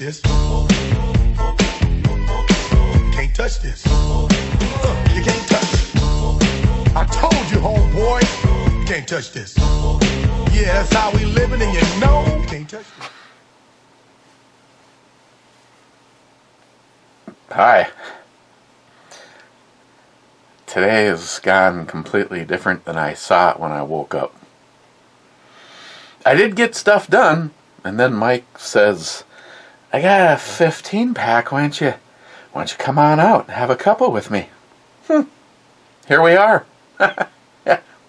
this. Can't touch this. You can't touch it. I told you, homeboy, you can't touch this. Yeah, that's how we living, and you know you can't touch this. Hi. Today has gone completely different than I saw it when I woke up. I did get stuff done, and then Mike says, I got a 15-pack, why don't you come on out and have a couple with me? Here we are.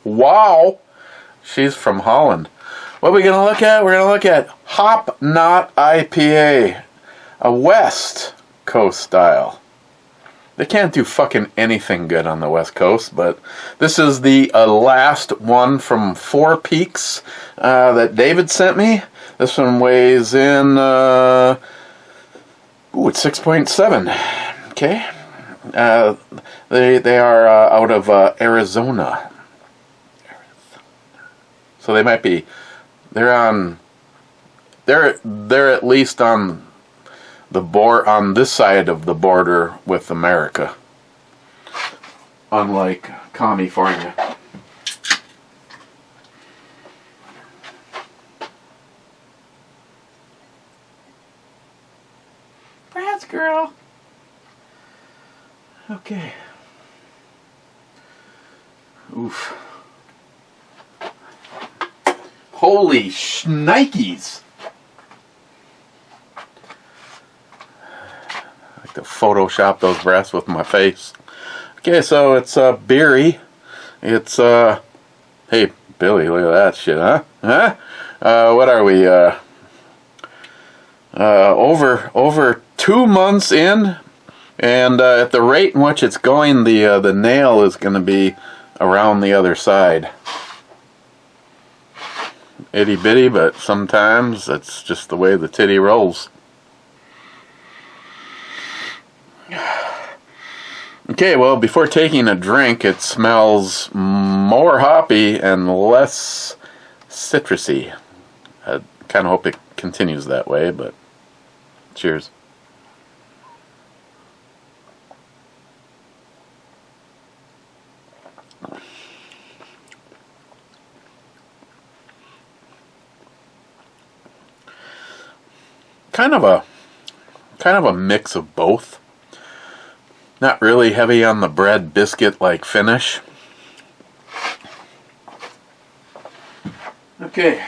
Wow. She's from Holland. What are we going to look at? We're going to look at Knot IPA, a West Coast style. They can't do fucking anything good on the West Coast, but this is the last one from Four Peaks that David sent me. This one weighs in, it's 6.7. Okay. They are out of Arizona. So they might be, they're at least on on this side of the border with America, unlike California. Brad's girl. Okay. Oof. Holy shnikes. To Photoshop those breasts with my face. Okay, so it's beery. It's hey Billy, look at that shit, huh? What are we? Over 2 months in, and at the rate in which it's going, the nail is going to be around the other side. Itty bitty, but sometimes it's just the way the titty rolls. Okay, well, before taking a drink, it smells more hoppy and less citrusy. I kind of hope it continues that way, but cheers. Kind of a mix of both. Not really heavy on the bread biscuit like finish. Okay.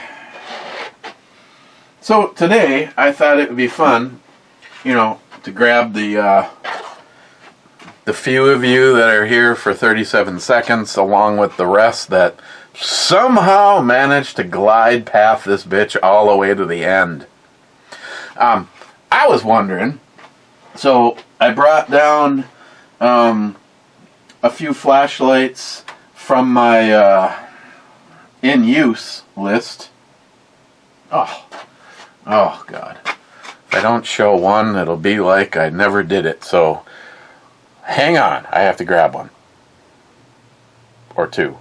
So today I thought it would be fun, to grab the few of you that are here for 37 seconds along with the rest that somehow managed to glide past this bitch all the way to the end. I was wondering, so I brought down a few flashlights from my in use list. Oh God. If I don't show one, it'll be like I never did it. So hang on, I have to grab one. Or two.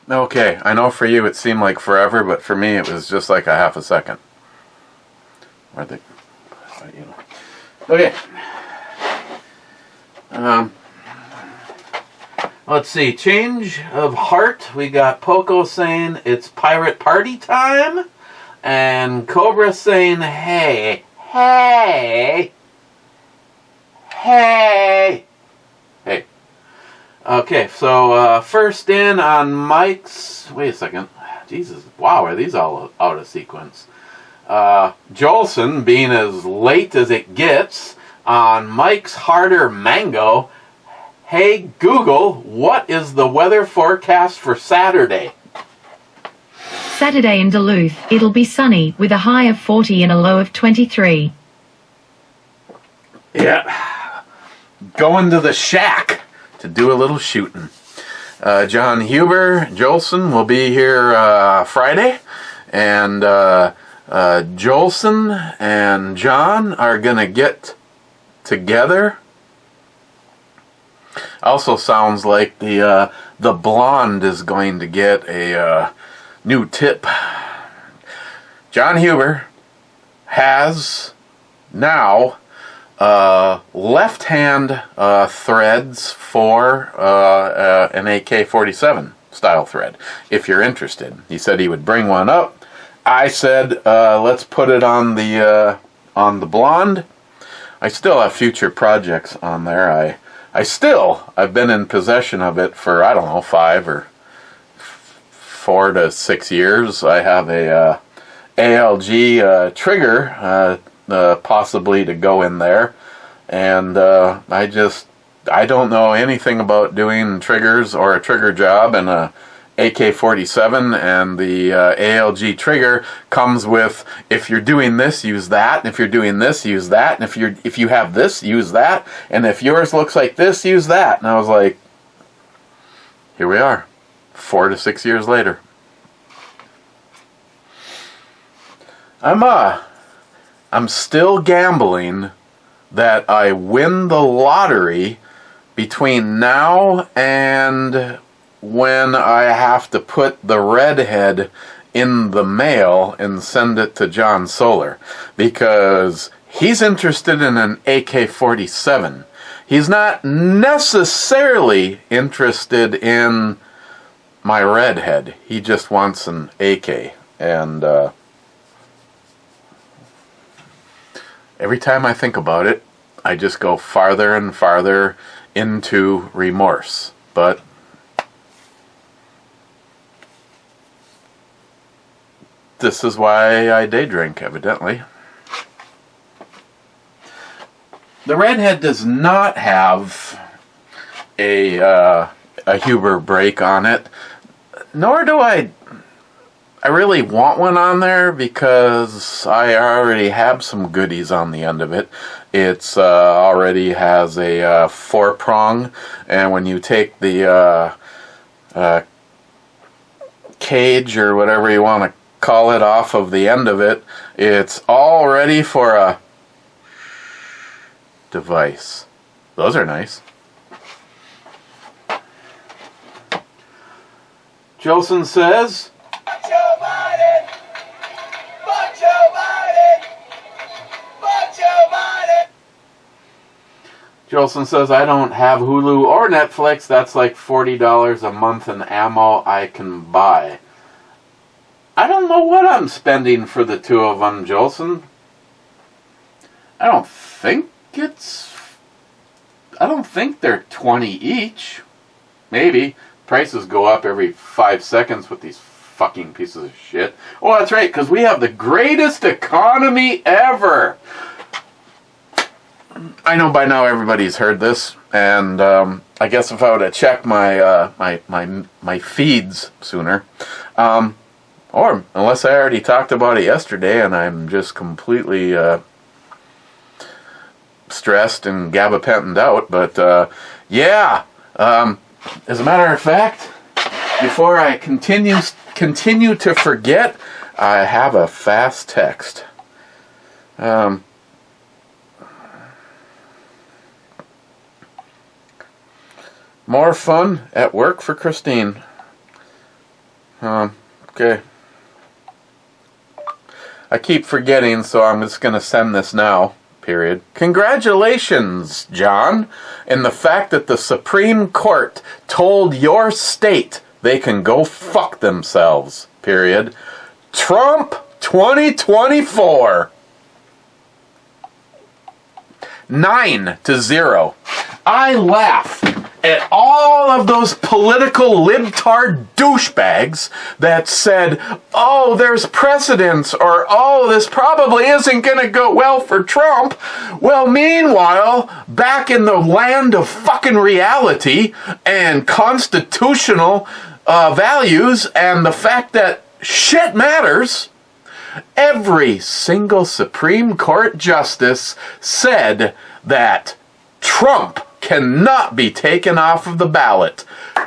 Okay, I know for you it seemed like forever, but for me it was just like a half a second. Okay. Let's see. Change of heart. We got Poco saying it's pirate party time, and Cobra saying hey. Okay, so first in on Mike's. Wait a second. Jesus, wow, are these all out of sequence? Jolson being as late as it gets on Mike's Harder Mango. Hey Google, what is the weather forecast for Saturday? Saturday in Duluth, it'll be sunny with a high of 40 and a low of 23. Yeah. Going to the shack to do a little shooting. John Huber, Jolson will be here Friday, and Jolson and John are going to get together. Also sounds like the blonde is going to get a new tip. John Huber, has now left-hand threads for an AK-47 style thread, if you're interested. He said he would bring one up. I said, let's put it on the blonde. I still have future projects on there. I've been in possession of it for, I don't know, 5 or 4 to 6 years. I have a ALG trigger, possibly to go in there, and I don't know anything about doing triggers or a trigger job, and a AK-47 and the ALG trigger comes with, if you're doing this, use that, and if you're doing this, use that, and if you have this, use that, and if yours looks like this, use that. And I was like, here we are, 4 to 6 years later. I'm still gambling that I win the lottery between now and when I have to put the redhead in the mail and send it to John Solar, because he's interested in an AK-47. He's not necessarily interested in my redhead. He just wants an AK. And every time I think about it, I just go farther and farther into remorse. But this is why I day drink, evidently. The redhead does not have a Huber brake on it, nor do I really want one on there, because I already have some goodies on the end of it. It's already has a 4-prong, and when you take the cage or whatever you want to call it off of the end of it, it's all ready for a device. Those are nice. Jolson says, Fuck Joe Biden! Fuck Joe Biden! Fuck Joe Biden! Jolson says, I don't have Hulu or Netflix. That's like $40 a month in ammo I can buy. I don't know what I'm spending for the two of them, Jolson. I don't think they're 20 each. Maybe. Prices go up every 5 seconds with these fucking pieces of shit. Oh, that's right, because we have the greatest economy ever. I know by now everybody's heard this, and I guess if I would have checked my feeds sooner, or unless I already talked about it yesterday and I'm just completely stressed and gabapented out, but yeah, as a matter of fact, before I continue to forget, I have a fast text. More fun at work for Christine. Okay. I keep forgetting, so I'm just going to send this now. Period. Congratulations, John, in the fact that the Supreme Court told your state they can go fuck themselves. Period. Trump 2024. 9-0. I laugh at all of those political libtard douchebags that said, oh, there's precedence, or oh, this probably isn't going to go well for Trump. Well, meanwhile, back in the land of fucking reality and constitutional values and the fact that shit matters, every single Supreme Court justice said that Trump cannot be taken off of the ballot.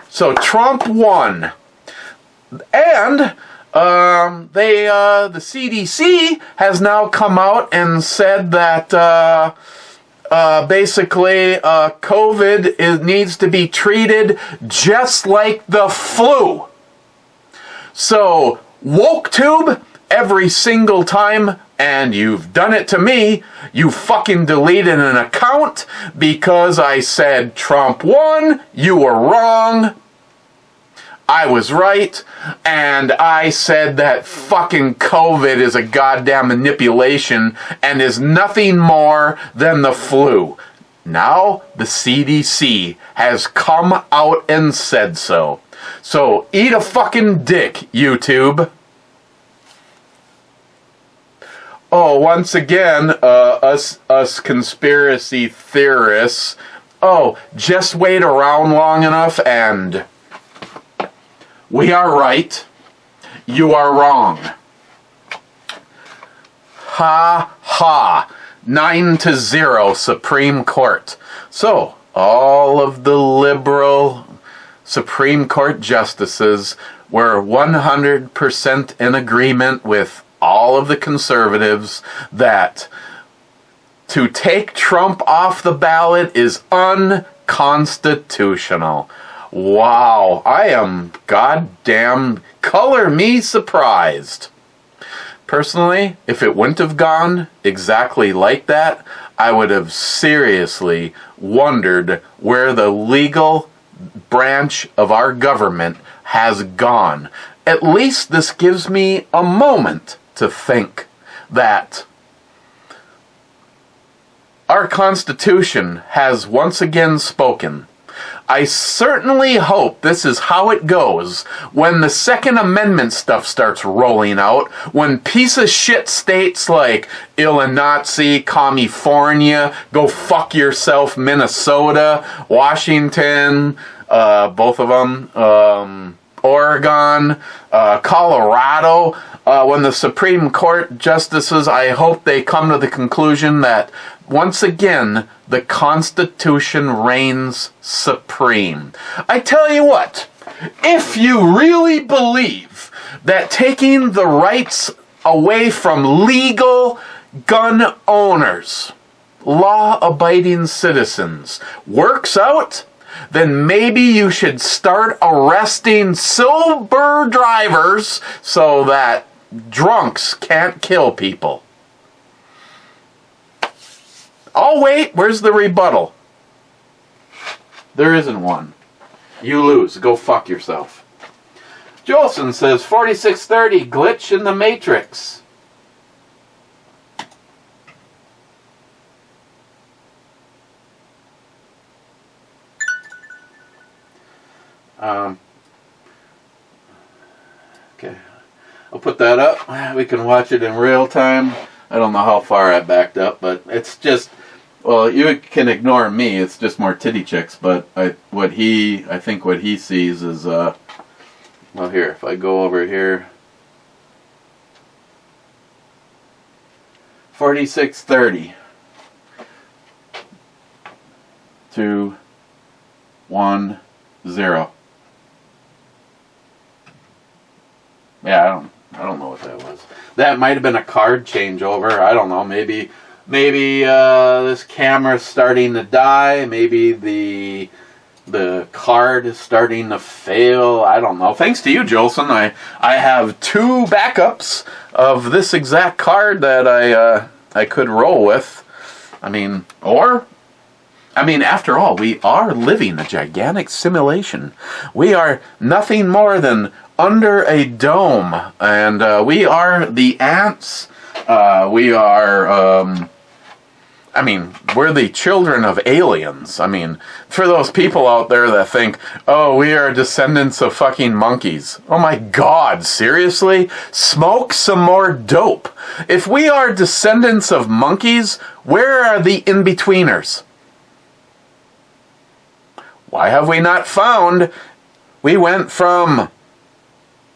So Trump won. And the CDC has now come out and said that basically COVID needs to be treated just like the flu. So WokeTube, every single time and you've done it to me. You fucking deleted an account because I said Trump won. You were wrong. I was right, and I said that fucking COVID is a goddamn manipulation and is nothing more than the flu. Now the CDC has come out and said so. So eat a fucking dick, YouTube. Oh, once again, us conspiracy theorists. Oh, just wait around long enough and we are right. You are wrong. Ha ha. 9-0 Supreme Court. So, all of the liberal Supreme Court justices were 100% in agreement with all of the conservatives that to take Trump off the ballot is unconstitutional. Wow, I am goddamn color me surprised. Personally, if it wouldn't have gone exactly like that, I would have seriously wondered where the legal branch of our government has gone. At least this gives me a moment to think that our Constitution has once again spoken. I certainly hope this is how it goes when the Second Amendment stuff starts rolling out, when piece of shit states like Illinois, California, go fuck yourself, Minnesota, Washington, both of them, Oregon, Colorado, when the Supreme Court justices, I hope they come to the conclusion that once again, the Constitution reigns supreme. I tell you what, if you really believe that taking the rights away from legal gun owners, law-abiding citizens, works out, then maybe you should start arresting sober drivers so that drunks can't kill people. Oh, wait, where's the rebuttal? There isn't one. You lose. Go fuck yourself. Jolson says 4630, glitch in the Matrix. Okay. I'll put that up. We can watch it in real time. I don't know how far I backed up, but it's just, well, you can ignore me. It's just more titty chicks. But I think what he sees is, well, here, if I go over here, 4630, 2, 1, 0. Yeah, I don't know what that was. That might have been a card changeover. I don't know. Maybe this camera's starting to die. Maybe the card is starting to fail. I don't know. Thanks to you, Jolson, I have 2 backups of this exact card that I could roll with. After all, we are living a gigantic simulation. We are nothing more than under a dome, and we are the ants. We are, we're the children of aliens. For those people out there that think, oh, we are descendants of fucking monkeys. Oh my God, seriously? Smoke some more dope. If we are descendants of monkeys, where are the in-betweeners? Why have we not found? We went from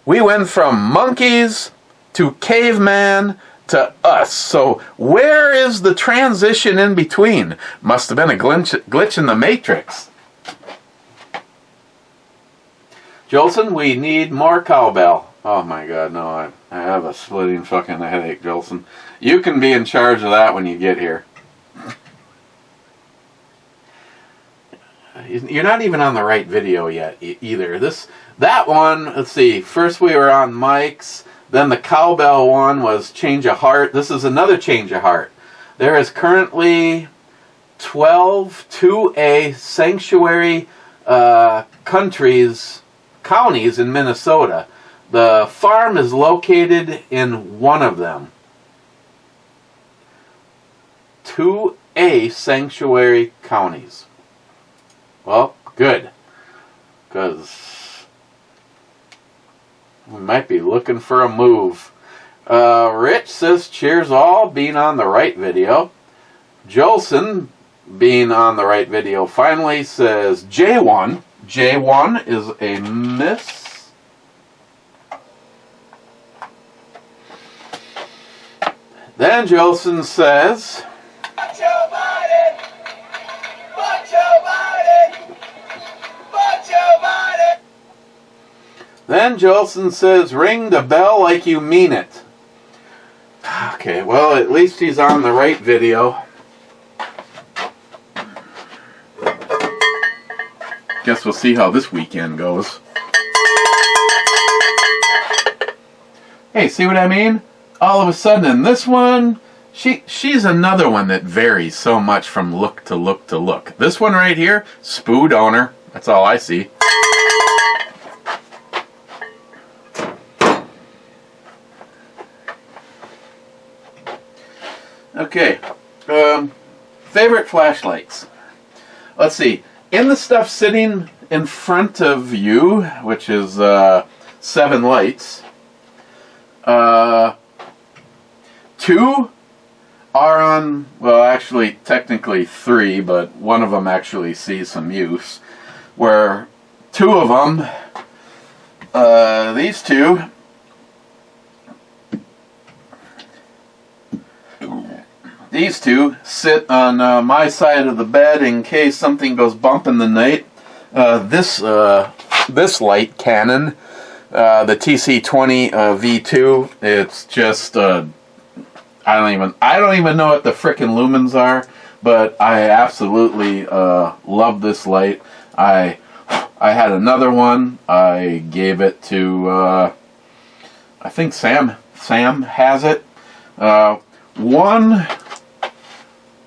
monkeys to caveman to us. So where is the transition in between? Must have been a glitch in the Matrix. Jolson, we need more cowbell. Oh my God, no, I have a splitting fucking headache, Jolson. You can be in charge of that when you get here. You're not even on the right video yet either. That one, let's see, first we were on Mike's, Then the cowbell one was change of heart. This is another change of heart. There is currently 12 2A sanctuary counties in Minnesota. The farm is located in one of them. 2A sanctuary counties. Well, good. Because we might be looking for a move. Rich says, cheers all, being on the right video. Jolson, being on the right video, finally says J1. J1 is a miss. Then Jolson says, Fuck Joe Biden! Fuck Joe Biden! Fuck Joe Biden! Then Jolson says, ring the bell like you mean it. Okay, well, at least he's on the right video. Guess we'll see how this weekend goes. Hey, see what I mean? All of a sudden in this one, she's another one that varies so much from look to look to look. This one right here, Spoo Donor. That's all I see. Okay, favorite flashlights. Let's see. In the stuff sitting in front of you, which is 7 lights, 2 are on, well, actually, technically 3, but one of them actually sees some use. Where 2 of them, these 2, sit on my side of the bed in case something goes bump in the night. This light, Canon, the TC20 V2, it's just I don't even know what the frickin' lumens are, but I absolutely love this light. I had another one. I gave it to I think Sam has it.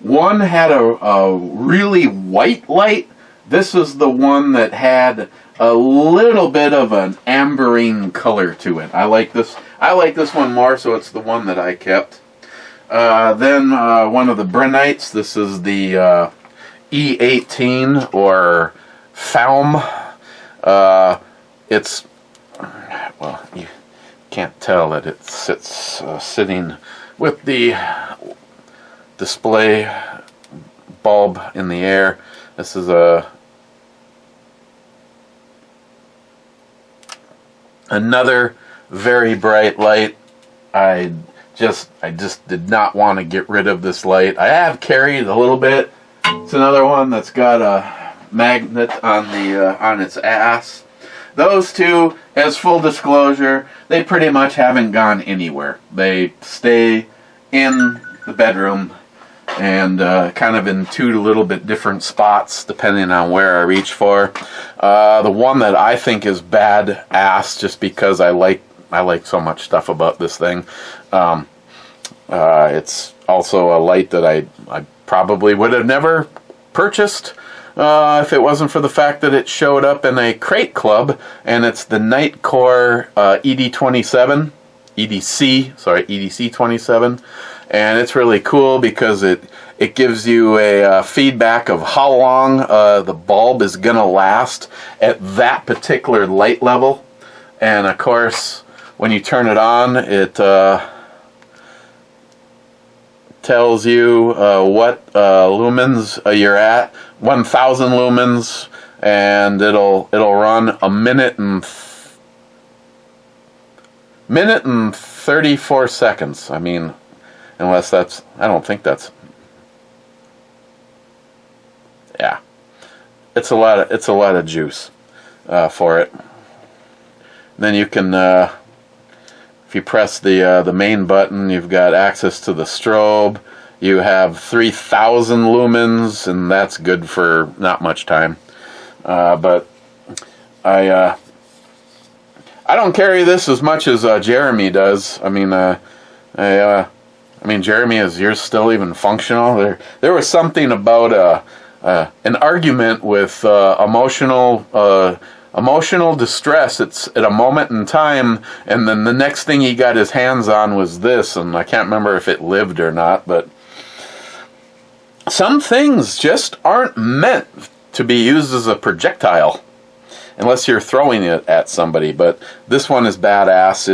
One had a really white light. This was the one that had a little bit of an amberine color to it. I like this one more, so it's the one that I kept. Then one of the Brenites. This is the E18 or Phalm. It's, well, you can't tell that it sits sitting with the display bulb in the air. This is another very bright light. I just did not want to get rid of this light. I have carried a little bit. It's another one that's got a magnet on the on its ass. Those 2, as full disclosure, they pretty much haven't gone anywhere. They stay in the bedroom and kind of in 2 little bit different spots depending on where I reach for. The one that I think is badass, just because I like so much stuff about this thing. It's also a light that I probably would have never purchased if it wasn't for the fact that it showed up in a crate club, and it's the Nightcore EDC 27, and it's really cool because it gives you a feedback of how long the bulb is gonna last at that particular light level. And of course, when you turn it on, it tells you what lumens you're at. 1,000 lumens, and it'll run a minute and 34 seconds. I mean, unless that's, I don't think that's, yeah, it's a lot of juice for it. Then you can, if you press the main button, you've got access to the strobe. You have 3,000 lumens, and that's good for not much time. But I I don't carry this as much as Jeremy does. I mean, Jeremy, is yours still even functional? There was something about an argument with emotional distress. It's at a moment in time, and then the next thing he got his hands on was this, and I can't remember if it lived or not, but some things just aren't meant to be used as a projectile unless you're throwing it at somebody. But this one is badass.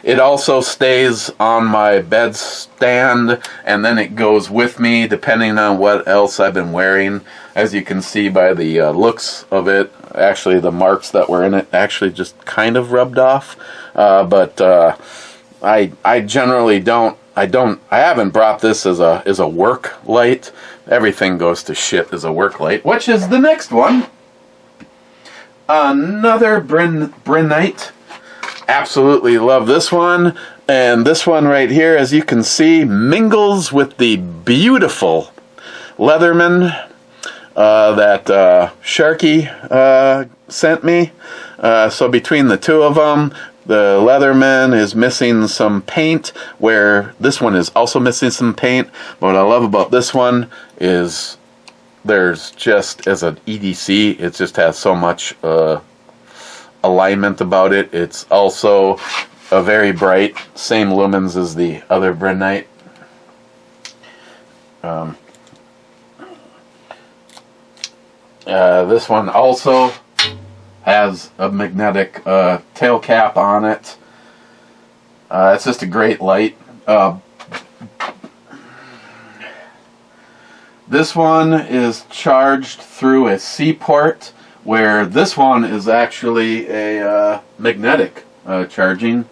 It also stays on my bed stand, and then it goes with me depending on what else I've been wearing. As you can see by the looks of it, actually the marks that were in it actually just kind of rubbed off. But I generally don't. I haven't brought this as a work light. Everything goes to shit as a work light, which is the next one. Another Brinnite. Absolutely love this one. And this one right here, as you can see, mingles with the beautiful Leatherman that Sharky sent me. So between the two of them, the Leatherman is missing some paint, where this one is also missing some paint. What I love about this one is there's just, as an EDC, it just has so much alignment about it. It's also a very bright, same lumens as the other Brinnite. This one also has a magnetic tail cap on it. It's just a great light. This one is charged through a C port, where this one is actually a magnetic charging.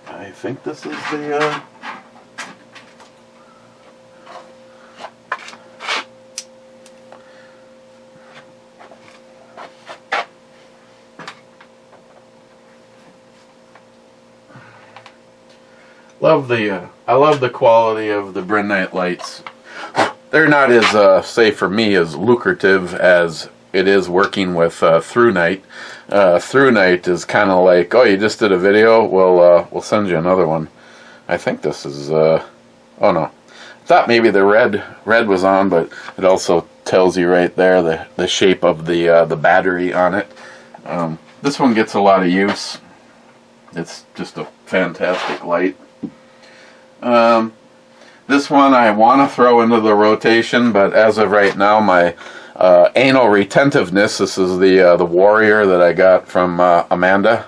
I think this is the... I love the quality of the Brinnite lights. They're not as, say for me, as lucrative as it is working with ThruNite. ThruNite is kind of like, oh, you just did a video? Well, we'll send you another one. I think this is, oh no. I thought maybe the red was on, but it also tells you right there the shape of the battery on it. This one gets a lot of use. It's just a fantastic light. This one I want to throw into the rotation, but as of right now, my anal retentiveness, this is the Warrior that I got from Amanda.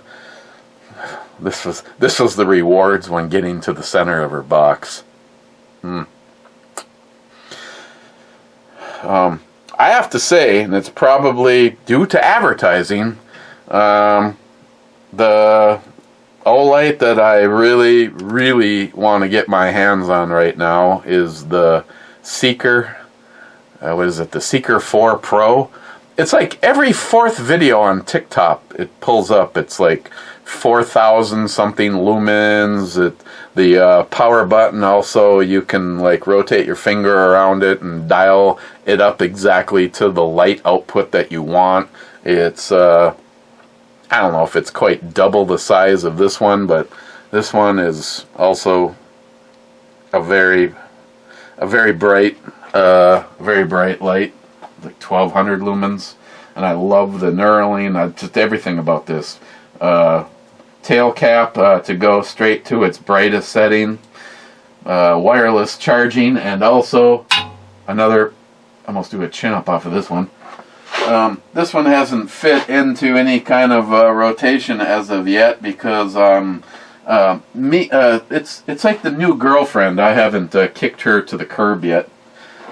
This was the rewards when getting to the center of her box. I have to say, and it's probably due to advertising, the Olight that I really, really want to get my hands on right now is the Seeker. What is it? The Seeker 4 Pro. It's like every fourth video on TikTok it pulls up. It's like 4,000 something lumens. The power button also, you can like rotate your finger around it and dial it up exactly to the light output that you want. It's I don't know if it's quite double the size of this one, but this one is also a very bright light, like 1200 lumens, and I love the knurling, just everything about this. Tail cap to go straight to its brightest setting, wireless charging, and also another. I almost do a chin up off of this one. This one hasn't fit into any kind of rotation as of yet because it's like the new girlfriend. I haven't kicked her to the curb yet.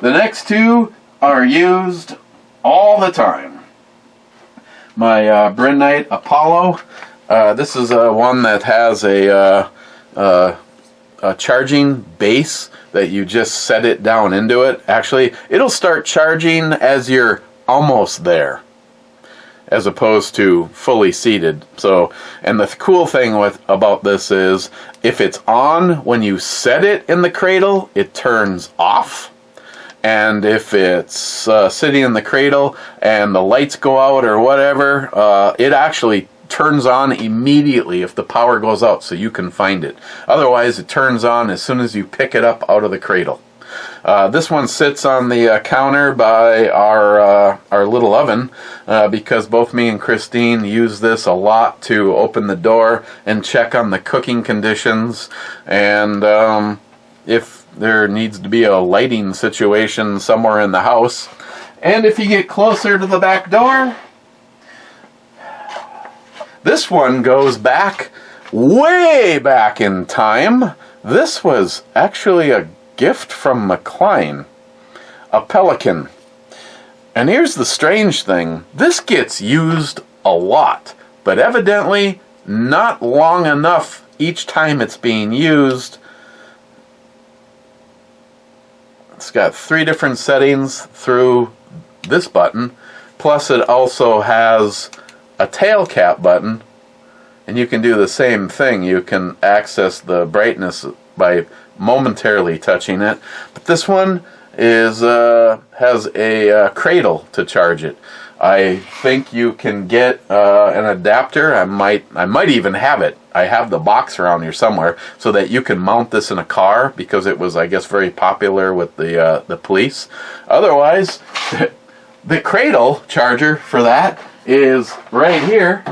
The next two are used all the time. My Brinnite Apollo. This is one that has a charging base that you just set it down into it. Actually, it'll start charging as you're almost there, as opposed to fully seated. So, and the cool thing about this is, if it's on when you set it in the cradle, it turns off, and if it's sitting in the cradle and the lights go out or whatever, it actually turns on immediately if the power goes out, so you can find it. Otherwise, it turns on as soon as you pick it up out of the cradle. This one sits on the counter by our little oven because both me and Christine use this a lot to open the door and check on the cooking conditions, and if there needs to be a lighting situation somewhere in the house. And if you get closer to the back door, this one goes back, way back in time. This was actually a gift from McLean, a Pelican. And here's the strange thing. This gets used a lot, but evidently not long enough each time it's being used. It's got 3 different settings through this button, plus it also has a tail cap button, and you can do the same thing. You can access the brightness by momentarily touching it, but this one is has a cradle to charge it. I think you can get an adapter. I might even have it. I have the box around here somewhere so that you can mount this in a car, because it was, I guess, very popular with the police. Otherwise, the cradle charger for that is right here,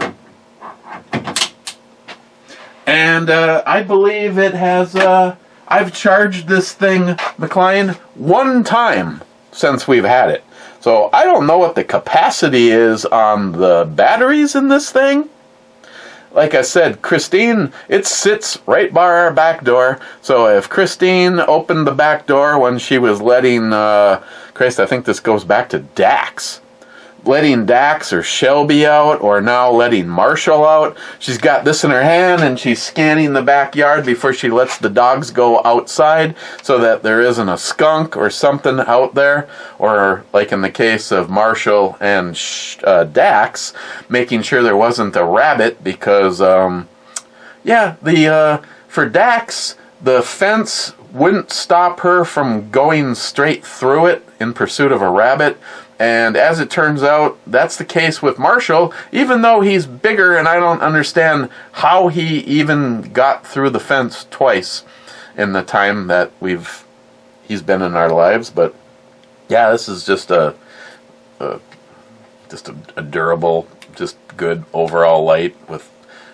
and I believe it has. I've charged this thing, McLean, 1 time since we've had it. So I don't know what the capacity is on the batteries in this thing. Like I said, Christine, it sits right by our back door. So if Christine opened the back door when she was letting, Christ, I think this goes back to Dax. Letting Dax or Shelby out, or now letting Marshall out. She's got this in her hand and she's scanning the backyard before she lets the dogs go outside so that there isn't a skunk or something out there. Or like in the case of Marshall and Dax, making sure there wasn't a rabbit because, for Dax, the fence wouldn't stop her from going straight through it in pursuit of a rabbit. And as it turns out, that's the case with Marshall, even though he's bigger, and I don't understand how he even got through the fence twice in the time that he's been in our lives. But yeah, this is just a durable, just good overall light with,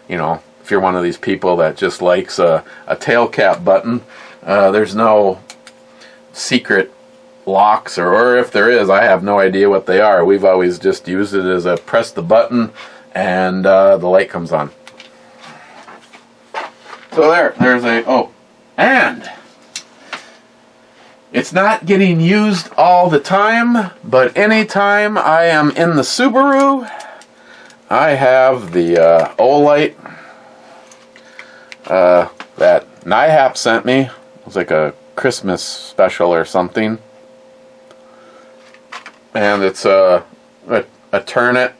if you're one of these people that just likes a tail cap button, there's no secret locks, or if there is, I have no idea what they are. We've always just used it as a press the button and the light comes on. So there's and it's not getting used all the time, but anytime I am in the Subaru, I have the Olight that NIHAP sent me. It was like a Christmas special or something. And it's a turn it.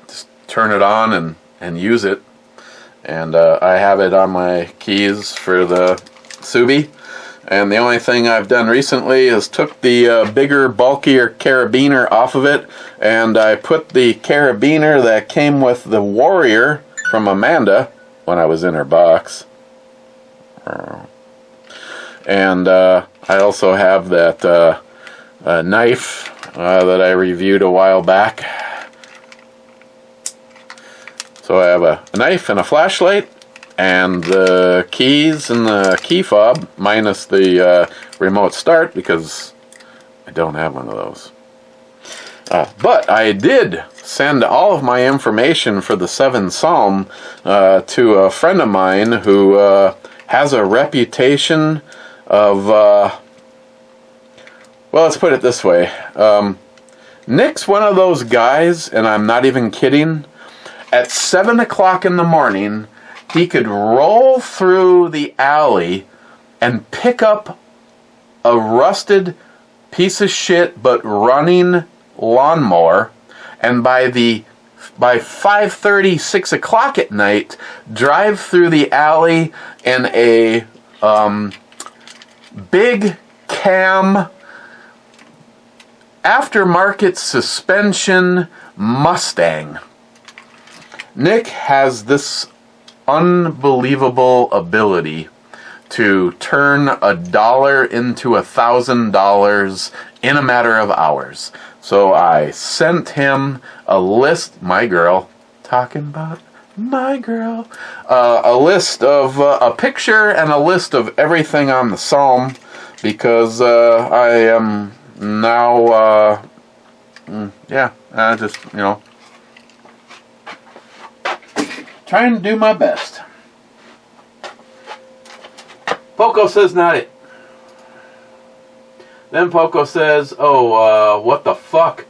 Just turn it on and use it. And I have it on my keys for the Subi. And the only thing I've done recently is took the bigger, bulkier carabiner off of it, and I put the carabiner that came with the Warrior from Amanda when I was in her box. And I also have that knife that I reviewed a while back. So I have a knife and a flashlight, and the keys and the key fob, minus the remote start, because I don't have one of those. But I did send all of my information for the 7th Psalm to a friend of mine who has a reputation of, well, let's put it this way. Nick's one of those guys, and I'm not even kidding, at 7 o'clock in the morning, he could roll through the alley and pick up a rusted piece of shit but running lawnmower, and by 5:30, 6 o'clock at night, drive through the alley in a big cam aftermarket suspension Mustang. Nick has this unbelievable ability to turn $1 into $1,000 in a matter of hours. So I sent him a list, my girl, talking about my girl, a list of a picture and a list of everything on the Psalm, because I am now, just, trying to do my best. Poco says not it. Then Poco says, what the fuck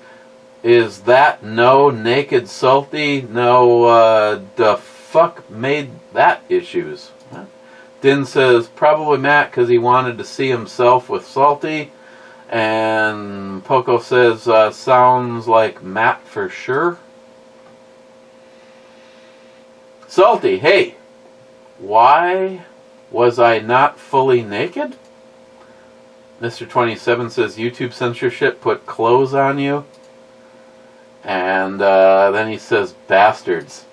is that? No naked salty? No, the fuck made that issues? Huh? Din says, probably Matt because he wanted to see himself with salty. And Poco says, sounds like Matt for sure. Salty, hey, why was I not fully naked? Mr. 27 says YouTube censorship put clothes on you. And then he says bastards.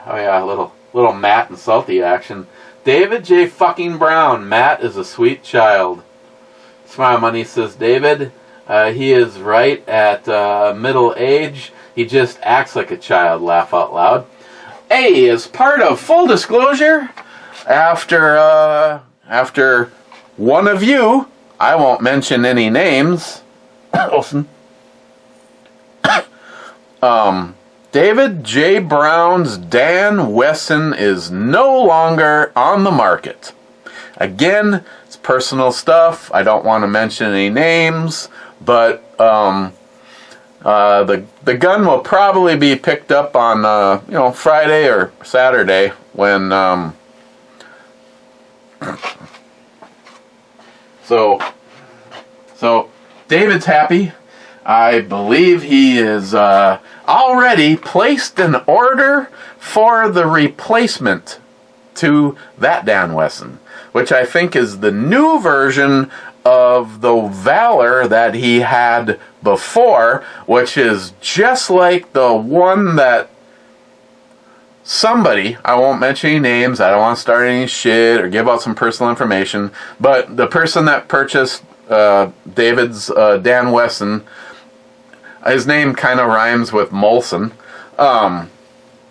Oh yeah, little Matt and Salty action. David J. fucking Brown. Matt is a sweet child. Smile Money says David, he is right at middle age. He just acts like a child. Laugh out loud. Hey, as part of full disclosure, after one of you, I won't mention any names, David J. Brown's Dan Wesson is no longer on the market. Again, it's personal stuff. I don't want to mention any names, but the gun will probably be picked up on Friday or Saturday when so David's happy. I believe he is already placed an order for the replacement to that Dan Wesson, which I think is the new version of the Valor that he had before, which is just like the one that somebody, I won't mention any names, I don't want to start any shit or give out some personal information, but the person that purchased David's Dan Wesson, his name kind of rhymes with Molson.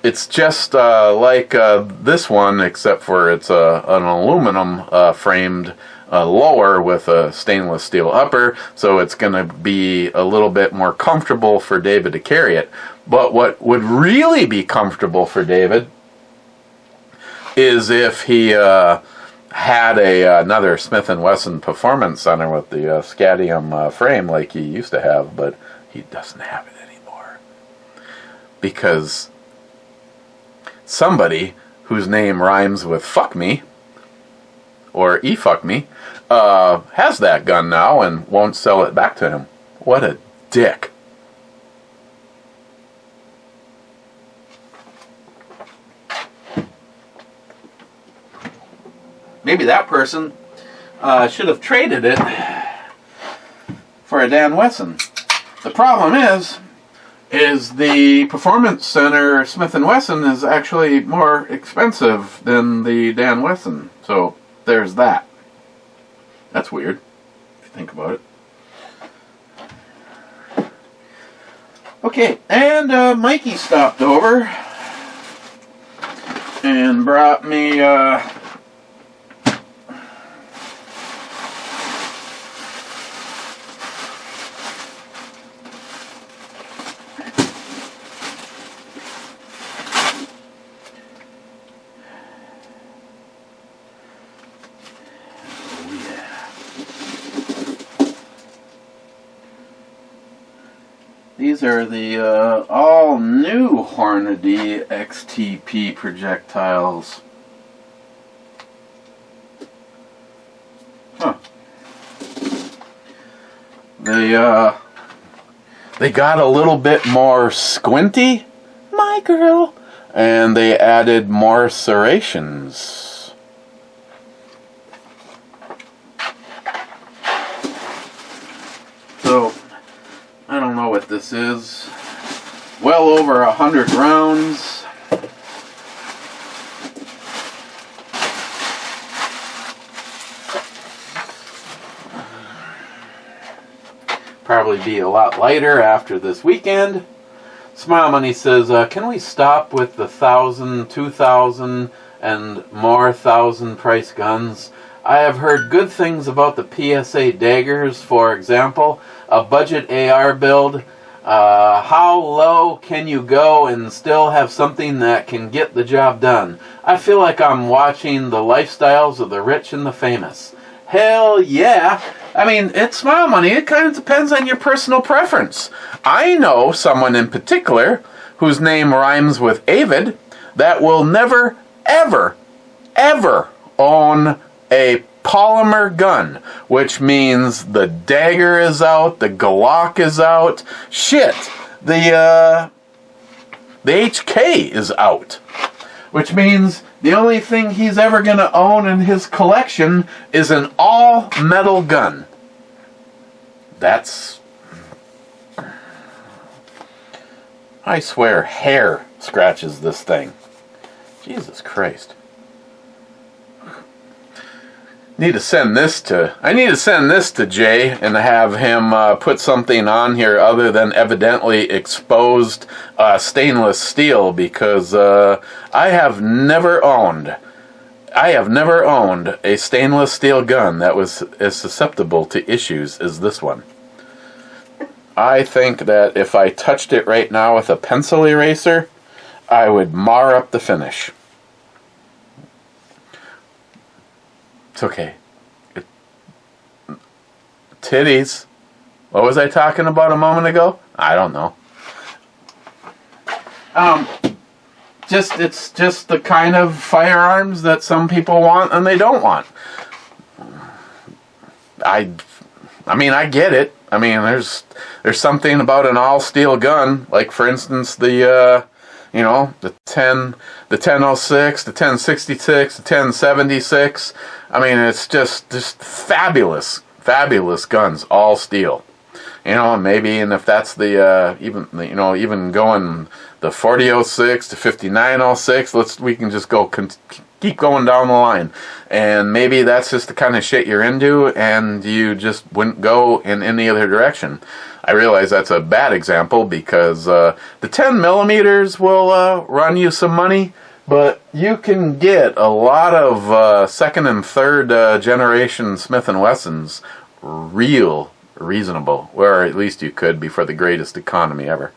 It's just like this one, except for it's an aluminum framed lower with a stainless steel upper, so it's going to be a little bit more comfortable for David to carry it. But what would really be comfortable for David is if he had another Smith & Wesson Performance Center with the Scadium frame like he used to have, but he doesn't have it anymore. Because somebody whose name rhymes with fuck me, or e-fuck me, has that gun now and won't sell it back to him. What a dick. Maybe that person should have traded it for a Dan Wesson. The problem is the Performance Center Smith & Wesson is actually more expensive than the Dan Wesson. So there's that. That's weird, if you think about it. Okay, and Mikey stopped over and brought me these are the all-new Hornady XTP projectiles. Huh. They got a little bit more squinty, my girl, and they added more serrations. what this is. Well over 100 rounds. Probably be a lot lighter after this weekend. Smile Money says, can we stop with the 1,000, 2,000, and more 1,000 price guns? I have heard good things about the PSA daggers, for example, a budget AR build. How low can you go and still have something that can get the job done? I feel like I'm watching the lifestyles of the rich and the famous. Hell yeah! I mean, it's Smile Money. It kind of depends on your personal preference. I know someone in particular whose name rhymes with Avid that will never, ever, ever own a polymer gun, which means the dagger is out, the Glock is out, shit, the HK is out, which means the only thing he's ever going to own in his collection is an all-metal gun. That's, I swear, hair scratches this thing. Jesus Christ. I need to send this to Jay and have him put something on here other than evidently exposed stainless steel, because I have never owned a stainless steel gun that was as susceptible to issues as this one. I think that if I touched it right now with a pencil eraser, I would mar up the finish. It's okay. Titties. What was I talking about a moment ago? I don't know. It's just the kind of firearms that some people want and they don't want. I mean, I get it. I mean, there's something about an all steel gun, like for instance the 1006, the 1066, the 1076. I mean, it's just fabulous guns, all steel. Maybe, and if that's the even going the 4006 to 5906, we can just keep going down the line. And maybe that's just the kind of shit you're into, and you just wouldn't go in any other direction. I realize that's a bad example, because the 10 millimeters will run you some money, but you can get a lot of second and third generation Smith & Wessons real reasonable, or at least you could be, for the greatest economy ever.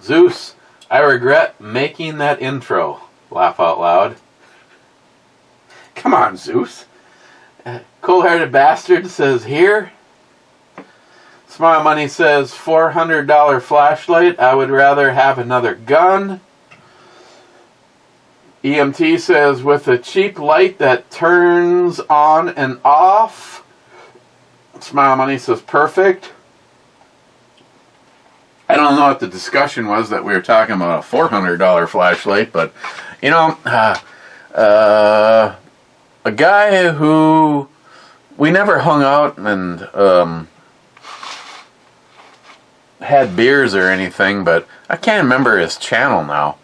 Zeus, I regret making that intro. Laugh out loud. Come on, Zeus. Cold-hearted bastard says here. Smile Money says $400 flashlight. I would rather have another gun. EMT says with a cheap light that turns on and off. Smile Money says perfect. I don't know what the discussion was that we were talking about a $400 flashlight, but a guy who we never hung out and had beers or anything, but I can't remember his channel now.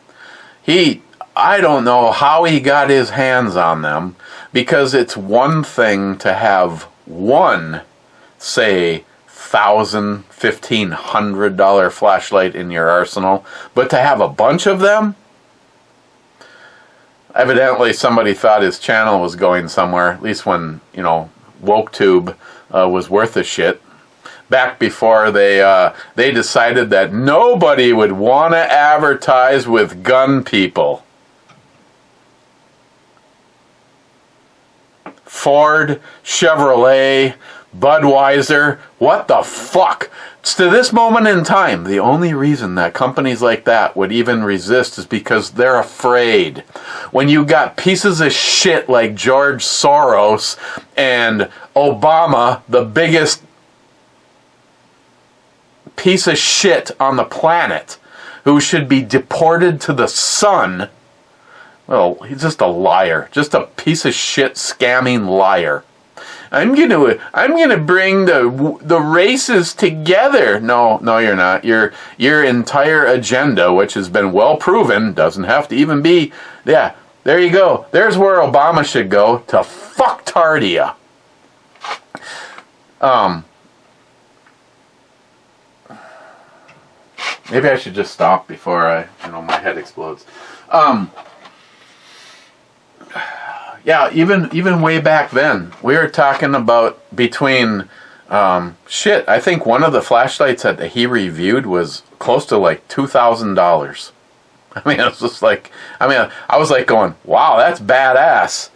I don't know how he got his hands on them, because it's one thing to have one, say, $1,000, $1,500 flashlight in your arsenal, but to have a bunch of them? Evidently somebody thought his channel was going somewhere, at least when, WokeTube was worth a shit. Back before they decided that nobody would want to advertise with gun people. Ford, Chevrolet, Budweiser, what the fuck? To this moment in time, the only reason that companies like that would even resist is because they're afraid. When you got pieces of shit like George Soros and Obama, the biggest piece of shit on the planet who should be deported to the sun, well, he's just a liar. Just a piece of shit scamming liar. I'm gonna bring the races together. No, you're not. Your entire agenda, which has been well proven, doesn't have to even be. Yeah, there you go. There's where Obama should go, to fucktardia. Maybe I should just stop before my head explodes. Yeah, even way back then, we were talking about between, I think one of the flashlights that he reviewed was close to like $2,000. I mean, it was just like, I was like going, wow, that's badass.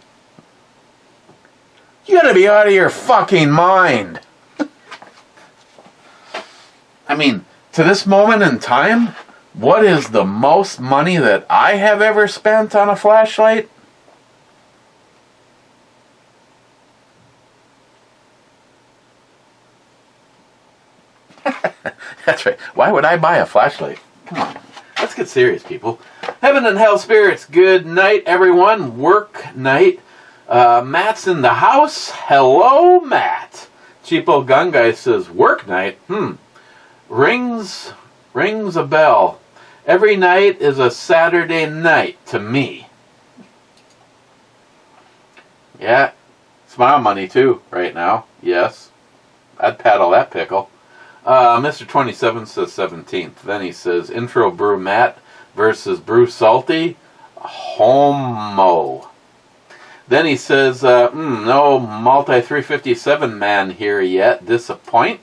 You gotta be out of your fucking mind. I mean, to this moment in time, what is the most money that I have ever spent on a flashlight? That's right. Why would I buy a flashlight? Come on. Let's get serious, people. Heaven and hell spirits, good night, everyone. Work night. Matt's in the house. Hello, Matt. Cheapo Gun Guy says, work night? Rings a bell. Every night is a Saturday night to me. Yeah. Smile money, too, right now. Yes. I'd paddle that pickle. Mr. 27 says 17th. Then he says, intro brew Matt versus brew salty. Homo. Then he says, no multi 357 man here yet. Disappoint.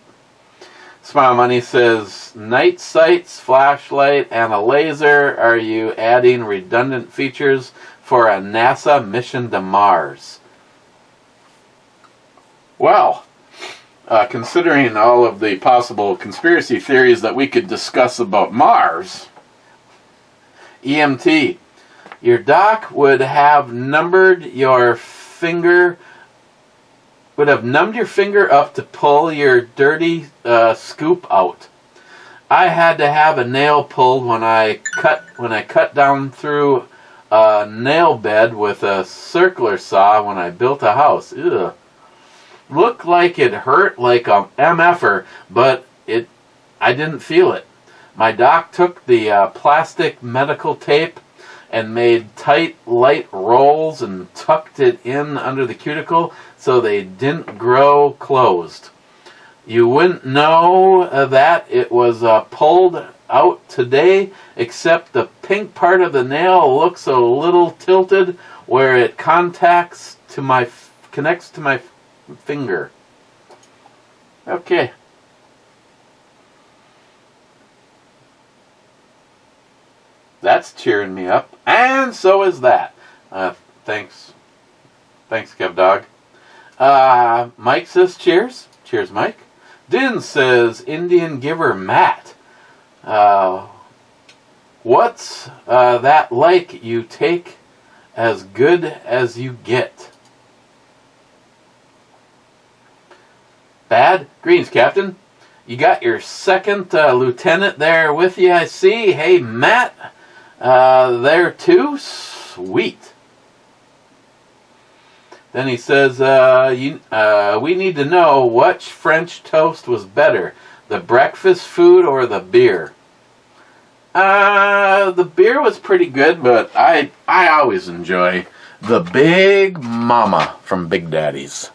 Smile Money says, night sights, flashlight, and a laser. Are you adding redundant features for a NASA mission to Mars? Well, considering all of the possible conspiracy theories that we could discuss about Mars, EMT, your doc would have numbed your finger up to pull your dirty scoop out. I had to have a nail pulled when I cut down through a nail bed with a circular saw when I built a house. Ugh. Looked like it hurt like a MFer, but I didn't feel it. My doc took the plastic medical tape and made tight, light rolls and tucked it in under the cuticle so they didn't grow closed. You wouldn't know that it was pulled out today, except the pink part of the nail looks a little tilted where it connects to my finger. Okay. That's cheering me up. And so is that. Thanks, Kev Dog. Mike says cheers. Cheers, Mike. Din says Indian Giver Matt. What's that like? You take as good as you get. Bad? Greens, Captain. You got your second lieutenant there with you, I see. Hey, Matt. There too? Sweet. Then he says, we need to know which French toast was better, the breakfast food or the beer. The beer was pretty good, but I always enjoy the Big Mama from Big Daddy's.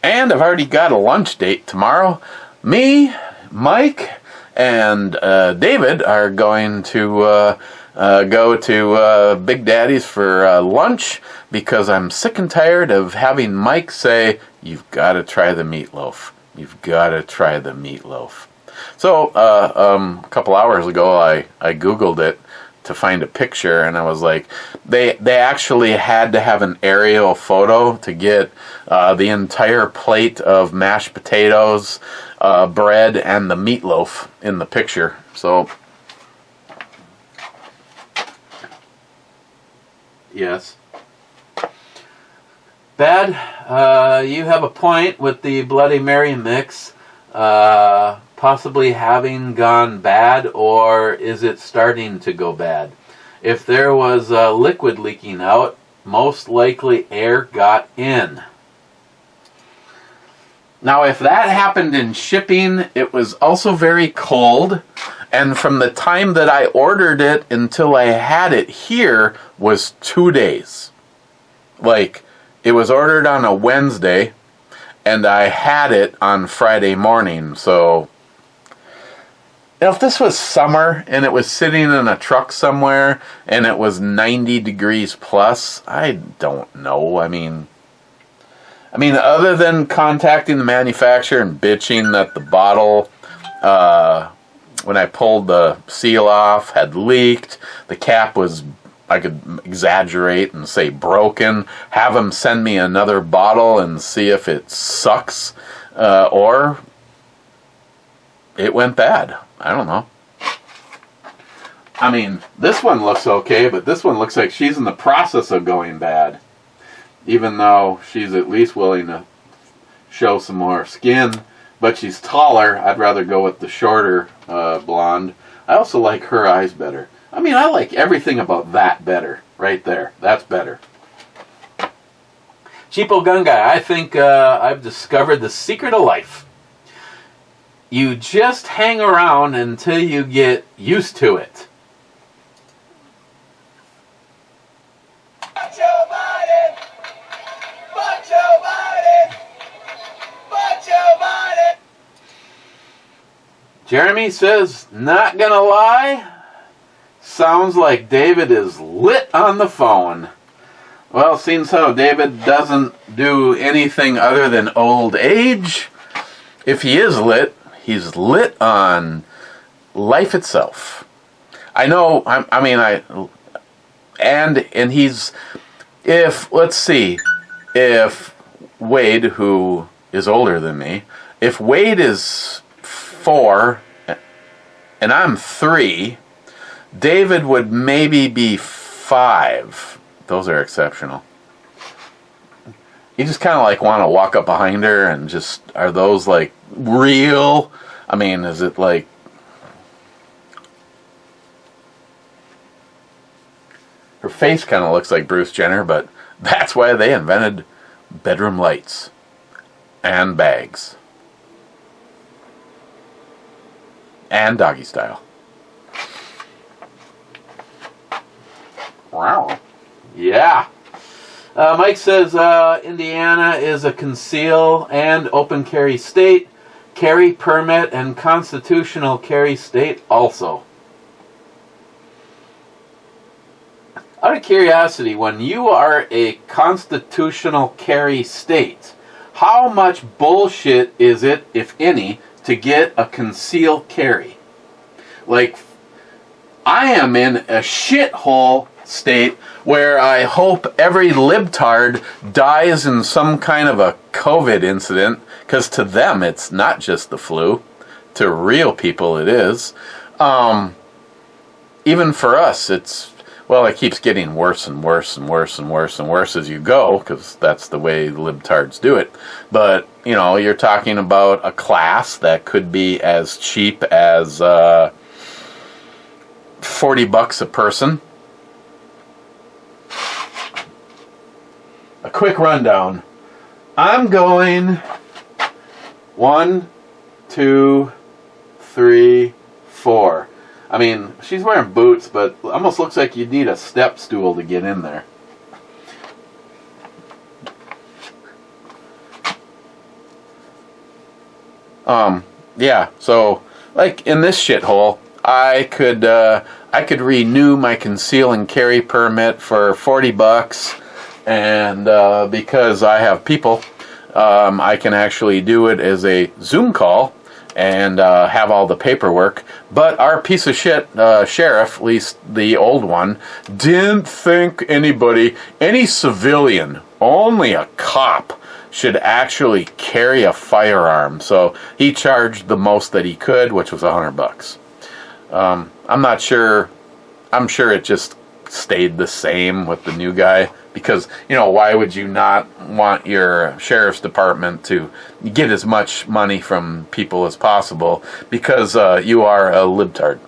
And I've already got a lunch date tomorrow. Me, Mike, and David are going to go to Big Daddy's for lunch because I'm sick and tired of having Mike say, you've got to try the meatloaf. You've got to try the meatloaf. So a couple hours ago, I Googled it to find a picture, and I was like, they actually had to have an aerial photo to get the entire plate of mashed potatoes, bread, and the meatloaf in the picture. So, yes. Bad, you have a point with the Bloody Mary mix. possibly having gone bad, or is it starting to go bad? If there was liquid leaking out, most likely air got in. Now, if that happened in shipping, it was also very cold, and from the time that I ordered it until I had it here was 2 days. Like, it was ordered on a Wednesday, and I had it on Friday morning, so if this was summer and it was sitting in a truck somewhere and it was 90 degrees plus, I don't know. I mean, other than contacting the manufacturer and bitching that the bottle, when I pulled the seal off, had leaked, the cap was, I could exaggerate and say broken, have them send me another bottle and see if it sucks, or it went bad. I don't know. I mean, this one looks okay, but this one looks like she's in the process of going bad. Even though she's at least willing to show some more skin, but she's taller. I'd rather go with the shorter blonde. I also like her eyes better. I mean, I like everything about that better. Right there. That's better. Cheapo Gun Guy, I think I've discovered the secret of life. You just hang around until you get used to it. Butch your body. Butch your body. Butch your body. Jeremy says, not gonna lie, sounds like David is lit on the phone. Well, seems how David doesn't do anything other than old age. If he is lit, he's lit on life itself. I know, and he's, let's see, if Wade, who is older than me, if Wade is 4 and I'm 3, David would maybe be 5. Those are exceptional. You just kind of like want to walk up behind her and just, are those like real? I mean, is it like, her face kind of looks like Bruce Jenner, but that's why they invented bedroom lights and bags and doggy style. Wow. Yeah. Mike says Indiana is a conceal and open carry state, carry permit, and constitutional carry state also. Out of curiosity, when you are a constitutional carry state, how much bullshit is it, if any, to get a conceal carry? Like, I am in a shithole state where I hope every libtard dies in some kind of a COVID incident, because to them it's not just the flu. To real people it is. Even for us, it's, well, it keeps getting worse and worse and worse and worse and worse as you go, because that's the way libtards do it. But, you know, you're talking about a class that could be as cheap as $40 a person. A quick rundown. I'm going 1, 2, 3, 4. I mean, she's wearing boots, but almost looks like you'd need a step stool to get in there. Yeah, so, like, in this shithole, I could renew my conceal and carry permit for $40, and because I have people, I can actually do it as a Zoom call and have all the paperwork. But our piece of shit sheriff, at least the old one, didn't think any civilian, only a cop, should actually carry a firearm. So he charged the most that he could, which was $100. I'm not sure. I'm sure it just stayed the same with the new guy, Because, why would you not want your sheriff's department to get as much money from people as possible? Because you are a libtard.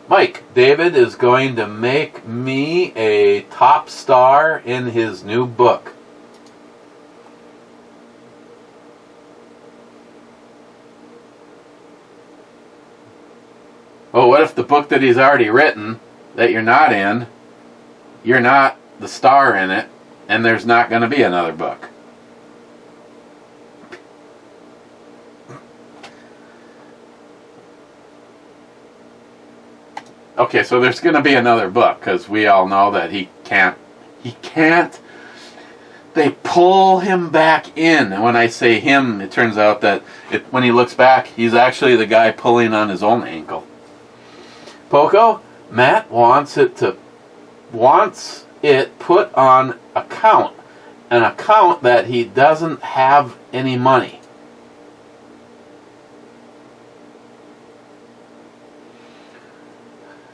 Mike, David is going to make me a top star in his new book. Well, what if the book that he's already written, that you're not in, you're not the star in it, and there's not going to be another book? Okay, so there's going to be another book, because we all know that he can't, they pull him back in. And when I say him, it turns out that when he looks back, he's actually the guy pulling on his own ankle. Poco, Matt wants it put on an account that he doesn't have any money.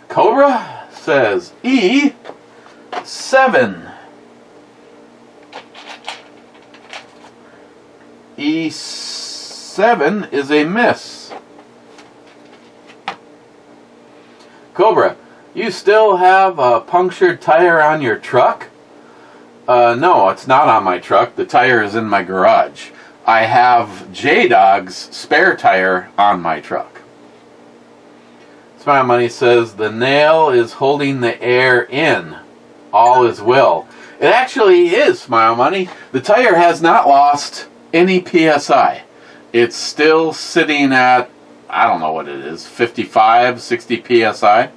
Cobra says E7. E7 is a miss. Cobra, you still have a punctured tire on your truck? No, it's not on my truck. The tire is in my garage. I have J-Dog's spare tire on my truck. Smile Money says, the nail is holding the air in. All is well. It actually is, Smile Money. The tire has not lost any PSI. It's still sitting at, I don't know what it is, 55, 60 PSI.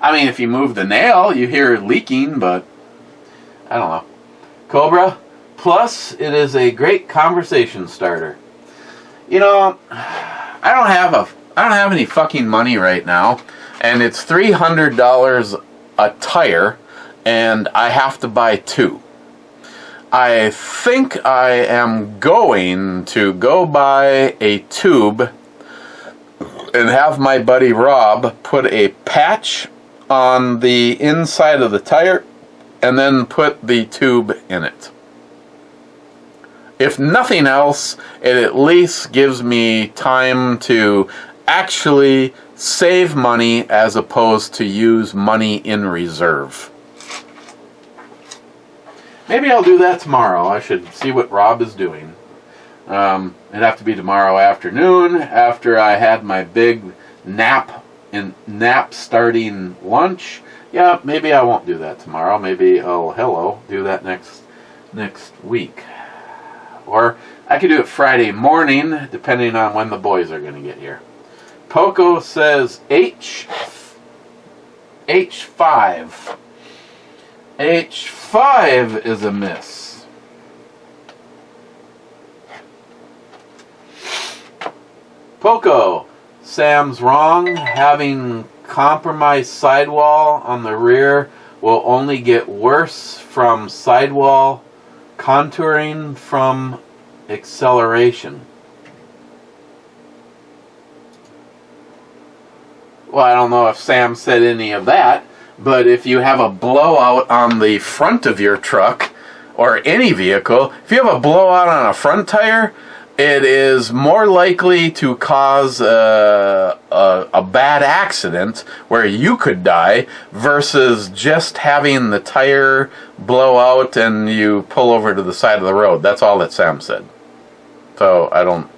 I mean, if you move the nail, you hear it leaking, but I don't know. Cobra, plus it is a great conversation starter. I don't have any fucking money right now, and it's $300 a tire, and I have to buy 2. I think I am going to go buy a tube and have my buddy Rob put a patch on the inside of the tire and then put the tube in it. If nothing else, it at least gives me time to actually save money as opposed to use money in reserve. Maybe I'll do that tomorrow. I should see what Rob is doing. It'd have to be tomorrow afternoon after I had my big nap starting lunch. Yeah, maybe I won't do that tomorrow. Maybe I'll do that next week. Or I could do it Friday morning, depending on when the boys are going to get here. Poco says H5. H5 is a miss. Poco, Sam's wrong. Having compromised sidewall on the rear will only get worse from sidewall contouring from acceleration. Well, I don't know if Sam said any of that, but if you have a blowout on the front of your truck or any vehicle, if you have a blowout on a front tire, it is more likely to cause a bad accident where you could die versus just having the tire blow out and you pull over to the side of the road. That's all that Sam said. So I don't...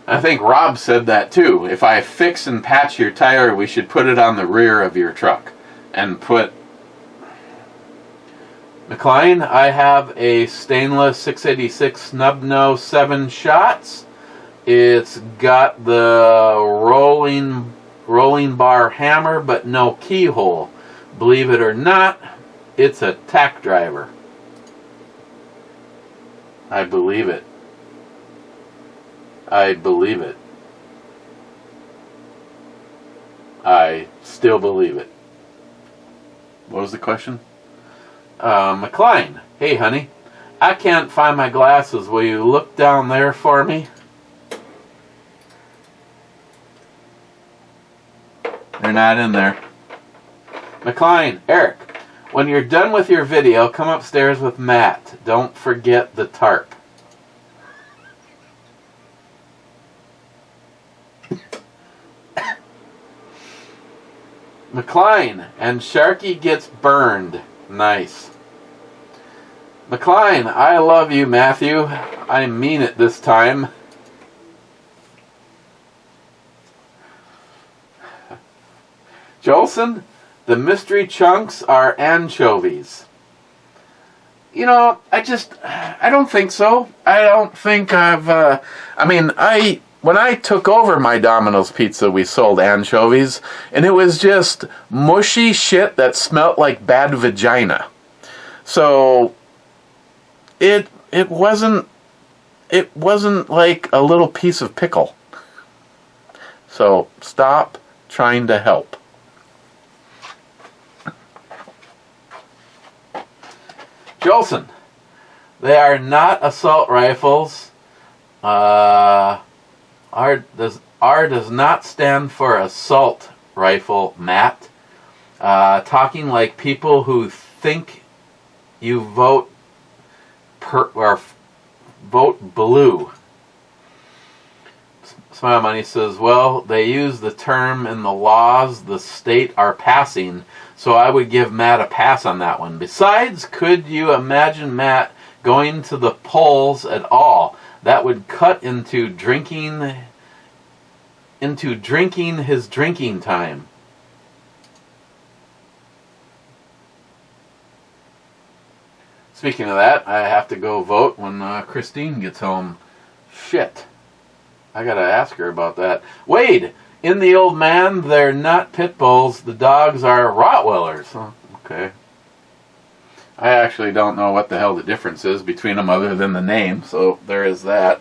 I think Rob said that too. If I fix and patch your tire, we should put it on the rear of your truck. And put... McLean, I have a stainless 686 snub nose 7 shots. It's got the rolling bar hammer, but no keyhole. Believe it or not, it's a tack driver. I believe it. I believe it. I still believe it. What was the question? McLean, hey honey, I can't find my glasses. Will you look down there for me? They're not in there. McLean, Eric, when you're done with your video, come upstairs with Matt. Don't forget the tarp. McLean, and Sharky gets burned. Nice. McLean, I love you, Matthew. I mean it this time. Jolson, the mystery chunks are anchovies. You know, I don't think so. I don't think when I took over my Domino's Pizza, we sold anchovies, and it was just mushy shit that smelt like bad vagina. So it wasn't like a little piece of pickle. So stop trying to help. Jolson, they are not assault rifles. R does not stand for assault rifle, Matt. Talking like people who think you vote vote blue. Smile Money says, well, they use the term in the laws the state are passing, so I would give Matt a pass on that one. Besides, could you imagine Matt going to the polls at all? That would cut into drinking his drinking time. Speaking of that, I have to go vote when Christine gets home. Shit. I gotta ask her about that. Wade, in the old man, they're not pit bulls. The dogs are Rottweilers. Oh, okay. I actually don't know what the hell the difference is between them other than the name, so there is that.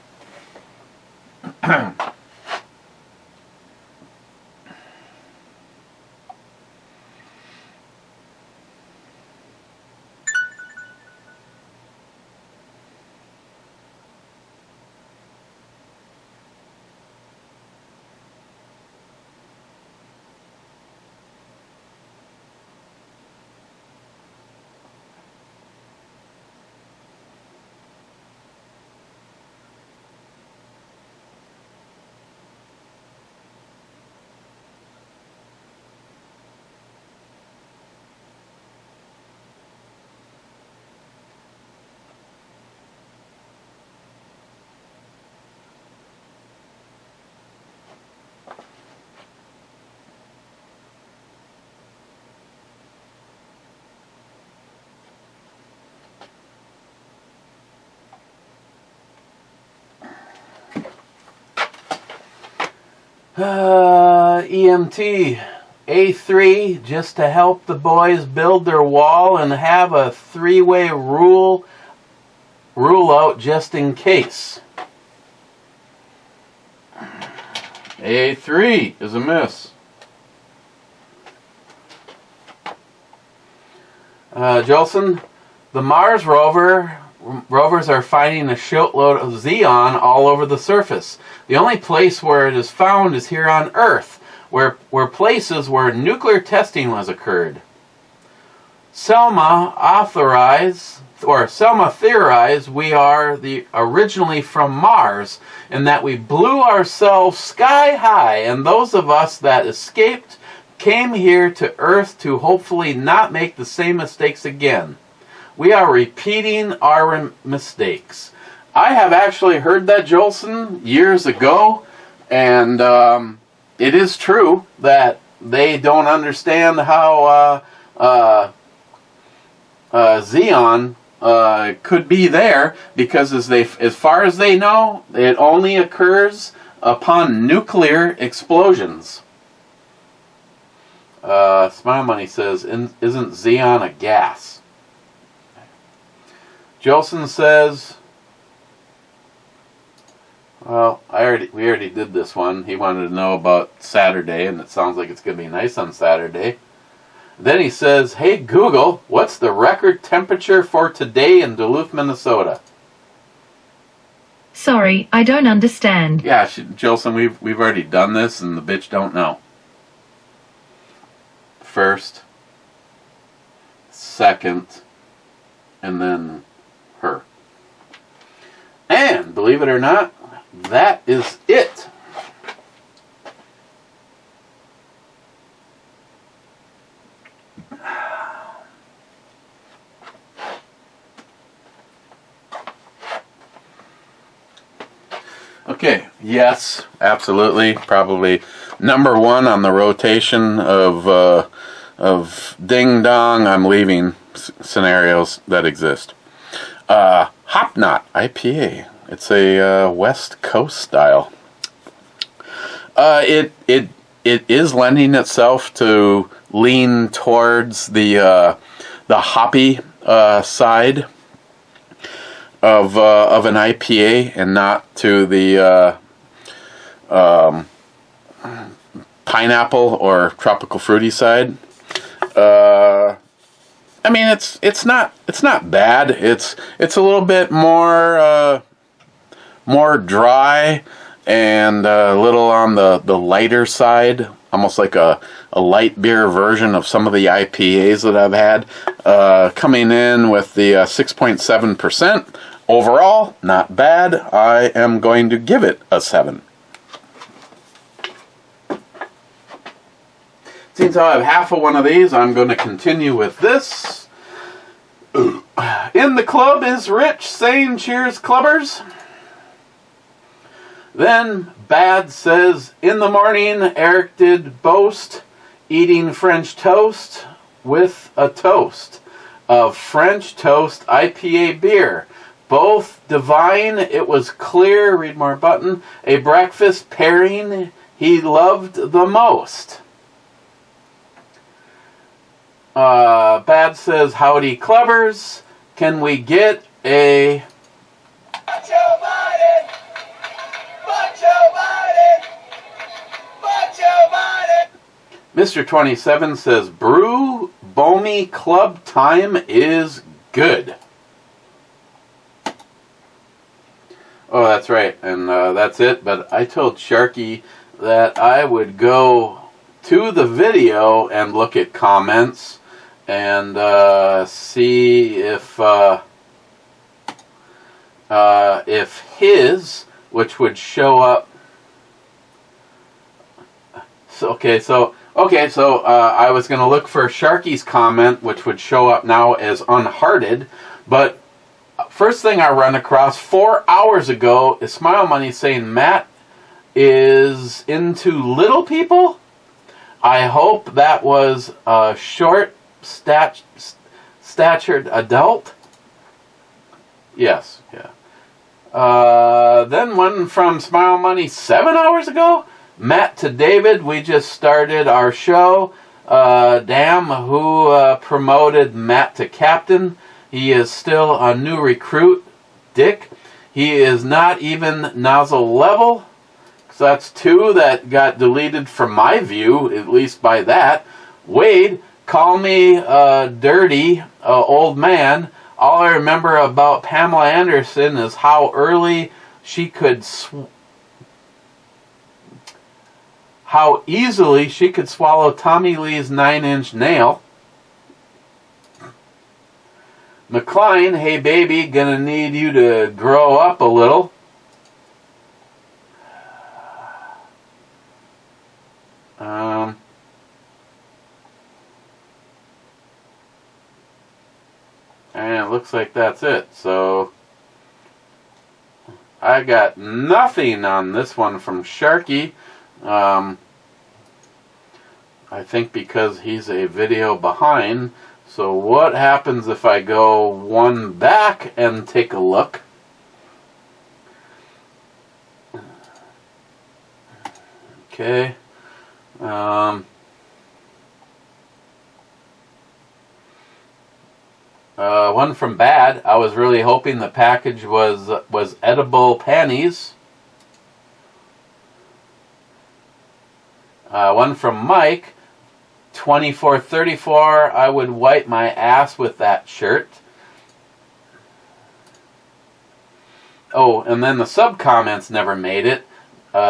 EMT A3 just to help the boys build their wall and have a three-way rule out just in case. A3 is a miss. Jolson, the Mars rovers are finding a shitload of Xeon all over the surface. The only place where it is found is here on Earth, where places where nuclear testing was occurred. Selma theorized we are originally from Mars, and that we blew ourselves sky high, and those of us that escaped came here to Earth to hopefully not make the same mistakes again. We are repeating our mistakes. I have actually heard that, Jolson, years ago, and it is true that they don't understand how Xeon could be there, because as far as they know, it only occurs upon nuclear explosions. Smile Money says, isn't Xeon a gas? Jolson says, well, we already did this one. He wanted to know about Saturday, and it sounds like it's going to be nice on Saturday. Then he says, hey Google, what's the record temperature for today in Duluth, Minnesota? Sorry, I don't understand. Yeah, Jolson, we've already done this, and the bitch don't know. first, second, and then her. And believe it or not, that is it. Okay, yes, absolutely, probably number one on the rotation of ding-dong, I'm leaving scenarios that exist. Knot IPA. It's a West Coast style. It is lending itself to lean towards the hoppy side of an IPA and not to the pineapple or tropical fruity side. I mean, it's not bad. It's a little bit more dry and a little on the lighter side, almost like a light beer version of some of the IPAs that I've had. Coming in with the 6.7%. Overall, not bad. I am going to give it a 7. Since I have half of one of these, I'm going to continue with this. In the club is Rich saying cheers, clubbers. Then Bad says, in the morning, Eric did boast, eating French toast with a toast of French toast IPA beer. Both divine, it was clear, read more button, a breakfast pairing he loved the most. Bad says, howdy clubbers, can we get a... Macho Biden! Macho Biden! Macho Biden! Mr. 27 says, brew, Bomi club time is good. Oh, that's right, and that's it. But I told Sharky that I would go to the video and look at comments and see if his, which would show up. So I was going to look for Sharky's comment, which would show up now as unhearted, but. First thing I run across 4 hours ago is Smile Money saying Matt is into little people. I hope that was a short statured adult. Yes, yeah. Then one from Smile Money 7 hours ago. Matt to David, we just started our show. Damn, who promoted Matt to captain? He is still a new recruit, Dick. He is not even nozzle level. So that's 2 that got deleted from my view, at least by that. Wade, call me dirty old man. All I remember about Pamela Anderson is how early she could... how easily she could swallow Tommy Lee's 9-inch nail. McCline, hey baby, gonna need you to grow up a little. And it looks like that's it. So I got nothing on this one from Sharky. I think because he's a video behind. So what happens if I go one back and take a look? Okay. One from Bad. I was really hoping the package was edible panties. One from Mike. 2434, I would wipe my ass with that shirt. Oh, and then the sub-comments never made it.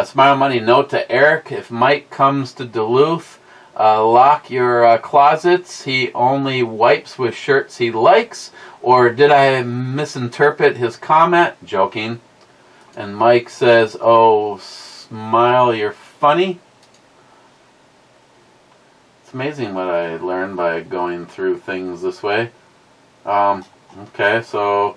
Smile Money note to Eric, if Mike comes to Duluth, lock your closets. He only wipes with shirts he likes. Or did I misinterpret his comment? Joking. And Mike says, oh, smile, you're funny. It's amazing what I learned by going through things this way. Okay, so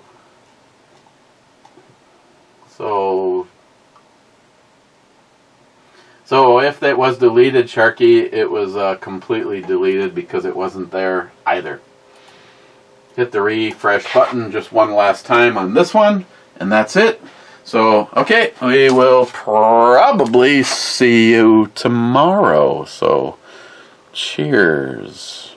if that was deleted, Sharky, it was completely deleted because it wasn't there either. Hit the refresh button just one last time on this one, and that's it. So, okay, we will probably see you tomorrow. So, cheers.